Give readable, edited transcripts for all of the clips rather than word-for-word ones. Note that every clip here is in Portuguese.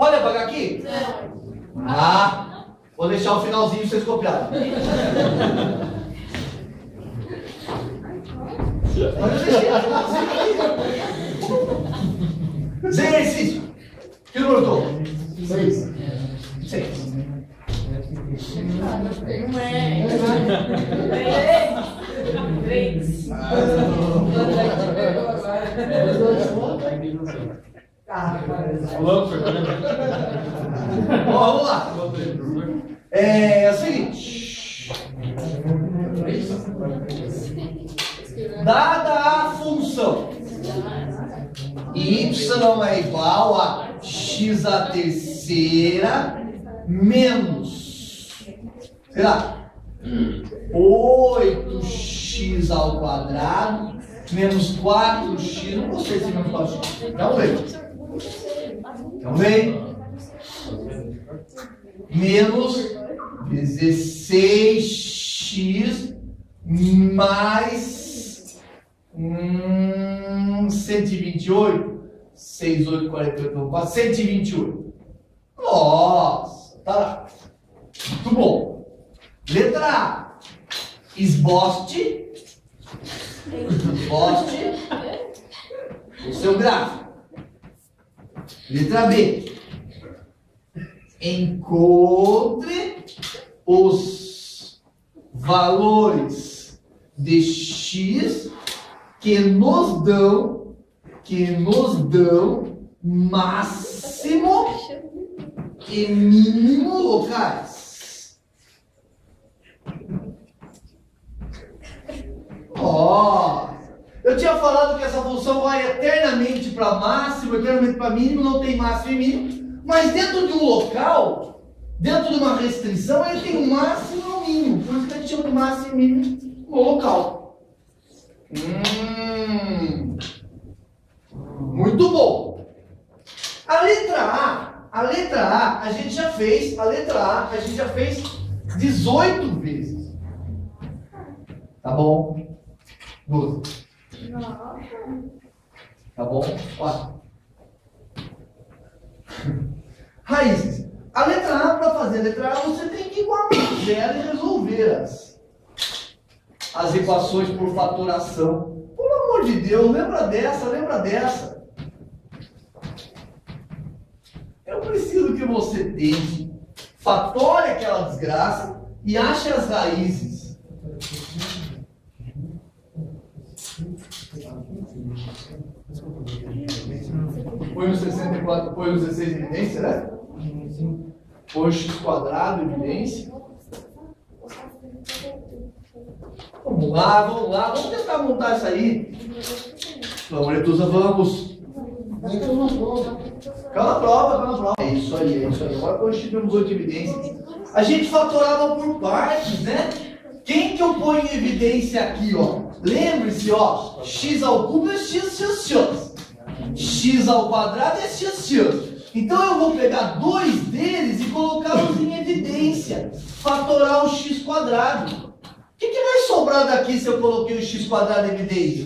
Pode apagar aqui? Não. Ah, vou deixar o finalzinho pra vocês copiarem. Mas eu deixei o finalzinho aí. Exercício. Que número tô? 6. 6. Vamos lá. É o seguinte. Dada a função y é igual a x à terceira menos, sei lá, 8x ao quadrado menos 4x, não gostei desse menos 4x, então vem, menos 16x mais 128, 6, 8, 48, 4, 128. Nossa, tá lá. Muito bom. Letra A. Esboste o seu gráfico. Letra B. Encontre os valores de x que nos dão máximo e mínimo locais. Eu tinha falado que essa função vai eternamente para máximo, eternamente para mínimo, não tem máximo e mínimo, mas dentro de um local, dentro de uma restrição, ele tem um máximo e um mínimo, por isso que a gente chama de máximo e mínimo no local. Muito bom. A letra A, a gente já fez, 18 vezes. Tá bom? 12. Tá bom? 4. Raízes. A letra A, para fazer a letra A, você tem que igualar zero e resolver as equações por fatoração. Pelo amor de Deus, lembra dessa. Eu preciso que você tente, fatore aquela desgraça e ache as raízes. Põe o 64, põe o 16 em evidência, né? Põe o x quadrado em evidência. Vamos lá, vamos tentar montar isso aí. Vamos, Letusa, vamos. Calma na prova. É isso aí. Agora quando tivemos 8 evidências, a gente fatorava por partes, né? Quem que eu ponho em evidência aqui, ó? Lembre-se, ó, x ao cubo é x. X ao quadrado é x. Então eu vou pegar dois deles e colocá-los em evidência. Fatorar o x quadrado. O que vai sobrar daqui se eu coloquei o x quadrado em evidência?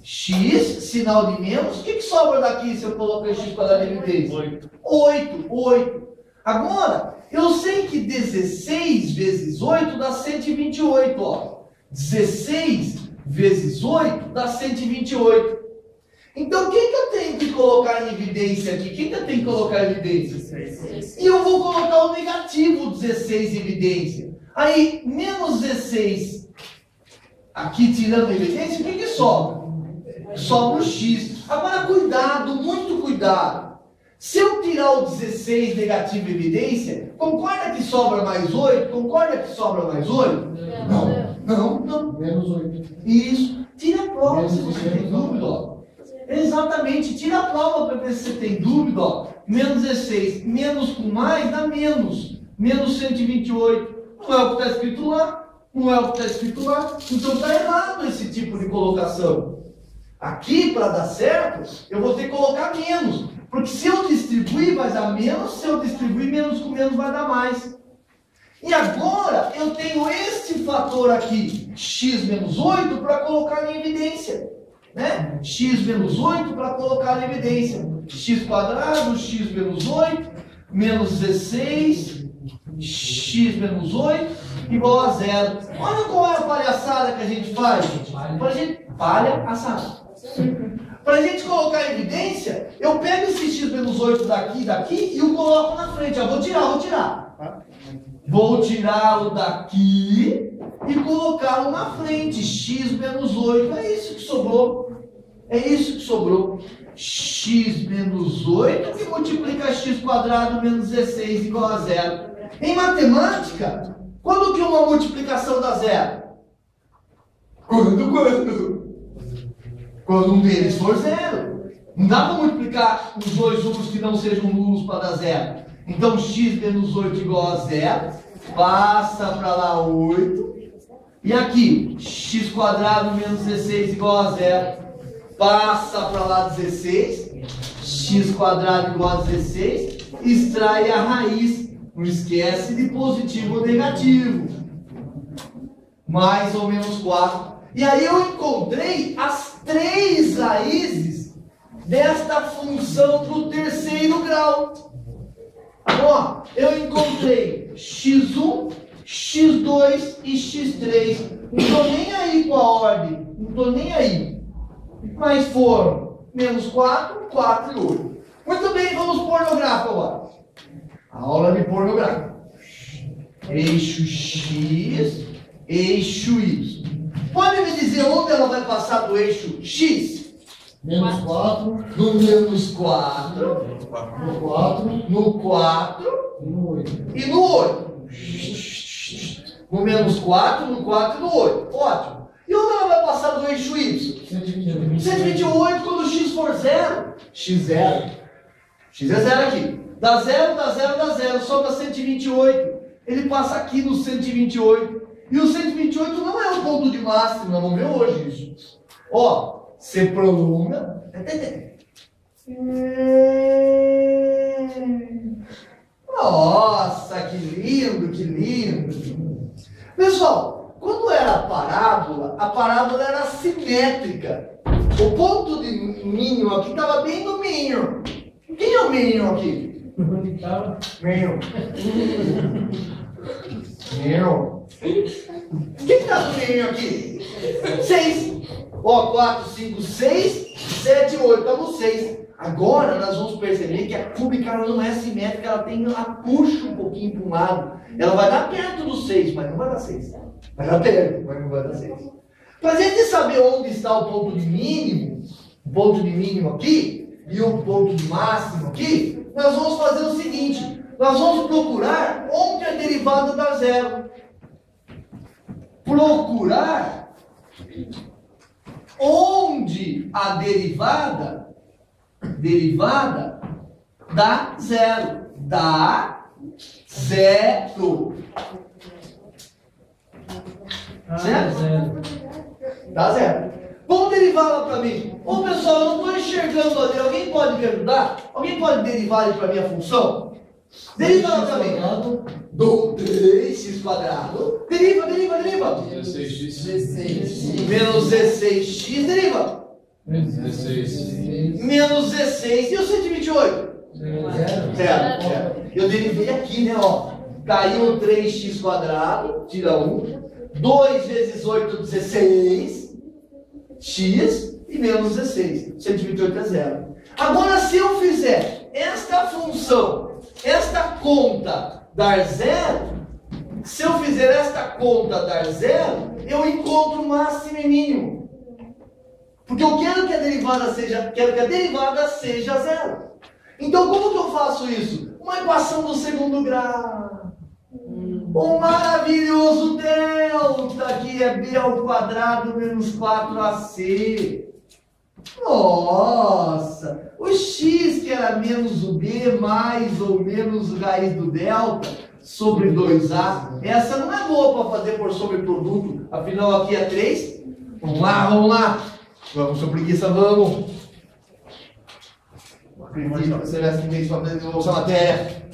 X, sinal de menos. O que sobra daqui se eu coloquei o x quadrado em evidência? 8. Agora, eu sei que 16 vezes 8 dá 128, ó. 16 vezes 8 dá 128. Então, o que eu tenho que colocar em evidência aqui? O que eu tenho que colocar em evidência? 16. E eu vou colocar o negativo 16 em evidência. Aí, menos 16 aqui tirando a evidência, o que sobra? Sobra o x. Agora, cuidado, muito cuidado. Se eu tirar o 16 negativo em evidência, concorda que sobra mais 8? Concorda que sobra mais 8? Não. Menos 8. Isso. Tira a prova se você tem dúvida, ó. Exatamente. Tira a prova para ver se você tem dúvida, ó. Menos 16. Menos com mais dá menos. Menos 128. Não é o que está escrito lá. Então está errado esse tipo de colocação. Aqui, para dar certo, eu vou ter que colocar menos. Porque se eu distribuir, vai dar menos. Se eu distribuir, menos com menos vai dar mais. E agora, eu tenho este fator aqui, x menos 8, para colocar em evidência. X menos 8 para colocar em evidência. X quadrado, x menos 8. menos 16, x menos 8, igual a 0. Olha qual é a palhaçada que a gente faz, gente. Palhaçada. Para a gente colocar em evidência, eu pego esse x menos 8 daqui e o coloco na frente. Vou tirar. Vou tirá-lo daqui e colocá-lo na frente. X menos 8. É isso que sobrou. X menos 8 que multiplica x quadrado menos 16 igual a 0. Em matemática, quando que uma multiplicação dá 0? Quando um deles for 0. Não dá para multiplicar os dois números que não sejam nulos para dar 0. Então, x menos 8 igual a 0. Passa para lá 8. E aqui, x quadrado menos 16 igual a 0. Passa para lá 16. X quadrado igual a 16. Extrai a raiz. Não esquece de positivo ou negativo. Mais ou menos 4. E aí eu encontrei as 3 raízes desta função do terceiro grau. Ó, eu encontrei x1, x2 e x3. Não estou nem aí com a ordem. Não estou nem aí. Mas foram menos 4, 4 e 8. Muito bem, vamos pôr no gráfico agora. A aula de pôr no gráfico. Eixo x, eixo y. Pode me dizer onde ela vai passar do eixo x? Menos 4. No menos 4. No 4. No 4. E no 8. E no 8. No menos 4, no 4 e no 8. Ótimo. E onde ela vai passar do eixo y? 128 quando x for 0. X 0. X é 0 aqui. Dá 0, dá 0, dá 0. Sobra 128. Ele passa aqui no 128. E o 128 não é o ponto de máximo. Nós vamos ver hoje isso. Ó, você prolonga. Nossa, que lindo, que lindo. Pessoal, quando era a parábola era simétrica. O ponto de mínimo aqui estava bem no mínimo. Quem é o mínimo aqui? Mínimo. Quem está no mínimo aqui? 6. Ó, 4, 5, 6, 7, 8. Está no 6. Agora nós vamos perceber que a cúbica ela não é simétrica, ela puxa um pouquinho para um lado. Ela vai dar perto do 6, mas não vai dar 6. Vai dar perto, mas não vai dar 6. Para a gente saber onde está o ponto de mínimo aqui, e o ponto de máximo aqui, nós vamos fazer o seguinte. Nós vamos procurar onde a derivada dá 0. Procurar onde a derivada dá 0. Dá 0. Certo? Dá 0. Vamos derivá-la para mim. Ô pessoal, eu não estou enxergando ali. Alguém pode me ajudar? Alguém pode derivar ali para mim a função? Deriva ela para mim. Do 3x quadrado. Deriva. 16x. Menos 16x, deriva. Menos 16. Menos 16. E o 128? 0. Eu derivei aqui, né? Ó. Caiu 3x quadrado. Tira 1. 2 vezes 8, 16. X e menos 16. 128 é 0. Agora, se eu fizer esta função, esta conta dar 0, se eu fizer esta conta dar 0, eu encontro máximo e mínimo. Porque eu quero que a derivada seja 0. Então, como que eu faço isso? Uma equação do segundo grau. O maravilhoso delta, que é b ao quadrado menos 4ac. Nossa! O x, que era menos o b, mais ou menos raiz do delta, sobre 2a. Essa não é boa para fazer por sobreproduto. Afinal, aqui é 3. Vamos lá. Vamos, sua preguiça, vamos. Acredito que você vai se ver para essa matéria.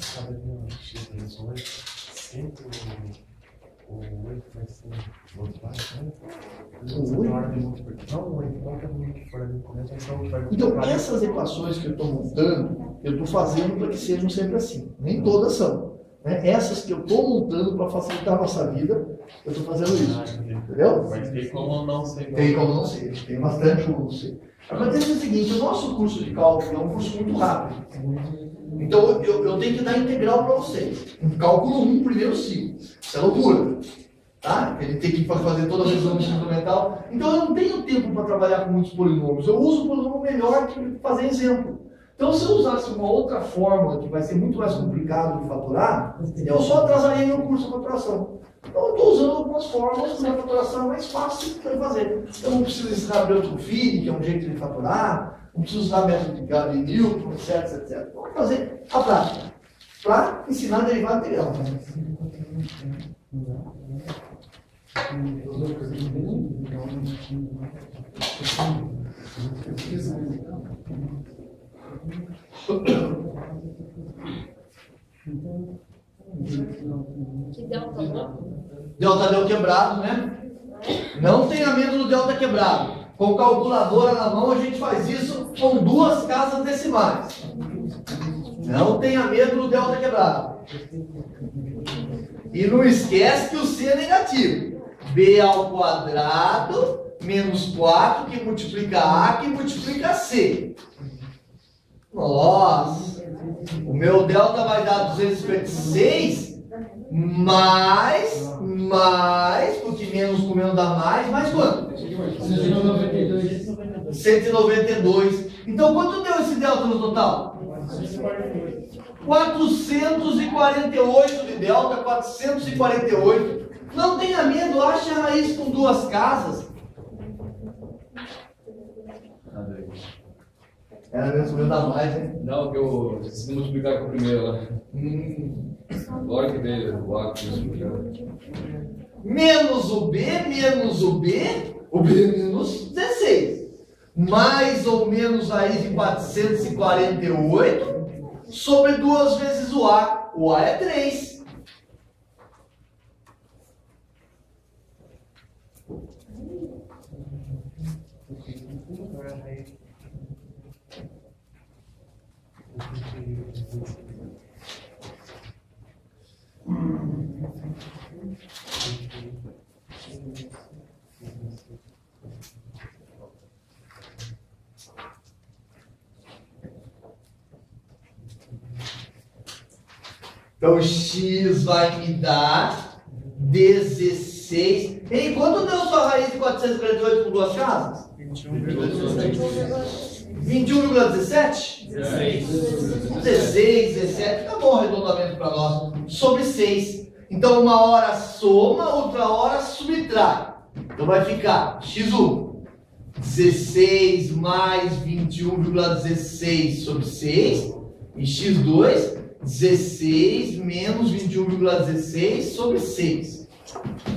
Então, essas equações que eu estou montando, eu estou fazendo para que sejam sempre assim. Nem todas são. Né? Essas que eu estou montando para facilitar a nossa vida, eu estou fazendo isso. Entendeu? Mas tem como não ser. Tem como não ser. Tem bastante como não ser. Acontece o seguinte, o nosso curso de cálculo é um curso muito rápido. Então, eu tenho que dar integral para vocês. Um cálculo 1, primeiro ciclo. Isso é loucura. Tá? Ele tem que fazer toda a revisão instrumental. Então, eu não tenho tempo para trabalhar com muitos polinômios. Eu uso o polinômio melhor que fazer exemplo. Então, se eu usasse uma outra fórmula, que vai ser muito mais complicado de faturar, eu só atrasaria meu curso de faturação. Então, eu estou usando algumas fórmulas que a faturação é mais fácil de fazer. Eu não preciso ensinar Breuil-Fini, que é um jeito de faturar, não preciso usar método de Newton, etc. Vamos fazer a prática, para ensinar derivada integral. Que delta não? Delta deu quebrado, né? Não tenha medo do delta quebrado. Com calculadora na mão, a gente faz isso com 2 casas decimais. Não tenha medo do delta quebrado. E não esquece que o C é negativo. B ao quadrado menos 4 que multiplica A que multiplica C. Nossa! O meu delta vai dar 256 mais, porque menos com menos dá mais quanto? 192. Então quanto deu esse delta no total? 448 de delta, 448. Não tenha medo, ache a raiz com 2 casas. Era mesmo meu da mais, né? Não, que eu preciso multiplicar com o primeiro lá. Agora que veio o A que multiplicar. Menos o B menos 16. Mais ou menos raiz de 448 sobre 2 vezes o A. O A é 3. Então, x vai me dar 16. E quanto deu sua raiz de 448 com 2 casas? 21,17? 16, 17. Tá bom o arredondamento para nós. Sobre 6. Então, uma hora soma, outra hora subtrai. Então, vai ficar x1. 16 mais 21,16 sobre 6. E x2. 16 menos 21,16 sobre 6.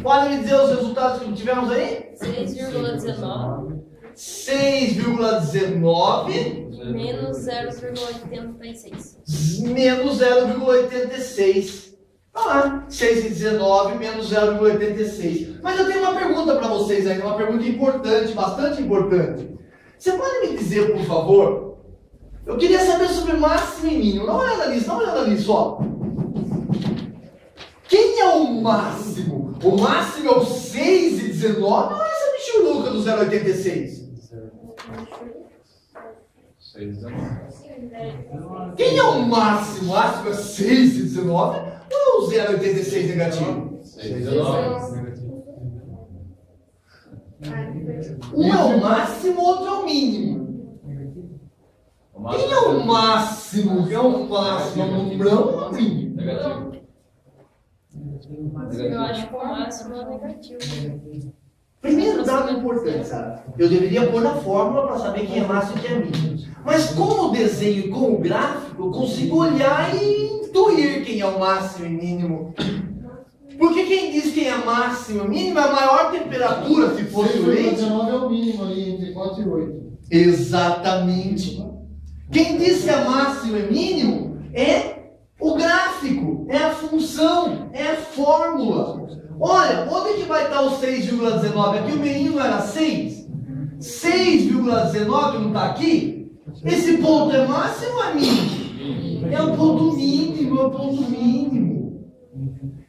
Podem me dizer os resultados que tivemos aí? 6,19 6,19 menos 0,86. Menos 0,86. Olha lá, 6,19 menos 0,86. Mas eu tenho uma pergunta para vocês ainda, uma pergunta importante, bastante importante. Você pode me dizer, por favor? Eu queria saber sobre máximo e mínimo. Dá uma olhada nisso, ó. Quem é o máximo? O máximo é o 6,19? Olha essa bichuluca do 0,86. 6,19. Quem é o máximo? O máximo é 6,19 ou é o 0,86 negativo? 6,19. Um é o máximo, outro é o mínimo. Quem é o máximo? Quem é o máximo? É um numbrão ou um mínimo? Negativo. Eu acho que o máximo é negativo. Primeiro dado importante, sabe? Eu deveria pôr na fórmula para saber quem é máximo e quem é mínimo. Mas com o desenho e com o gráfico, eu consigo olhar e intuir quem é o máximo e mínimo. Porque quem diz quem é máximo e mínimo é a maior temperatura, se fosse o leite. 19 é o mínimo ali, entre 4 e 8. Exatamente. Quem diz que é máximo e mínimo é o gráfico, é a função, é a fórmula. Olha, onde que vai estar o 6,19? Aqui o mínimo era 6. 6,19 não está aqui? Esse ponto é máximo ou é mínimo? É o ponto mínimo, é o ponto mínimo.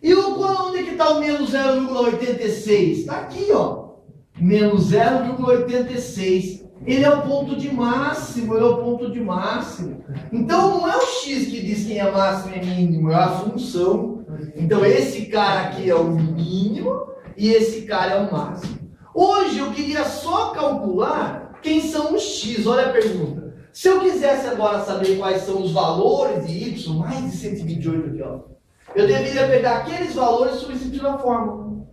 E onde é que está o menos 0,86? Está aqui, ó. Menos 0,86. Ele é o ponto de máximo, ele é o ponto de máximo. Então não é o x que diz quem é máximo e mínimo, é a função. Então esse cara aqui é o mínimo e esse cara é o máximo. Hoje eu queria só calcular quem são os x. Olha a pergunta. Se eu quisesse agora saber quais são os valores de y, mais de 128 aqui, ó, eu deveria pegar aqueles valores e substituir na fórmula.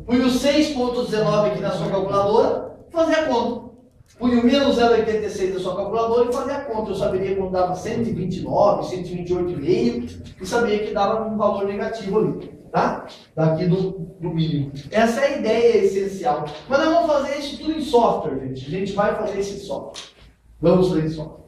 Põe o 6,19 aqui na sua calculadora, fazer a conta. Põe o menos 0,86 na sua calculadora e fazer a conta. Eu saberia quando dava 129, 128,5 e sabia que dava um valor negativo ali, tá? Daqui do mínimo. Essa é a ideia essencial. Mas nós vamos fazer isso tudo em software, gente. A gente vai fazer isso em software. Vamos fazer em software.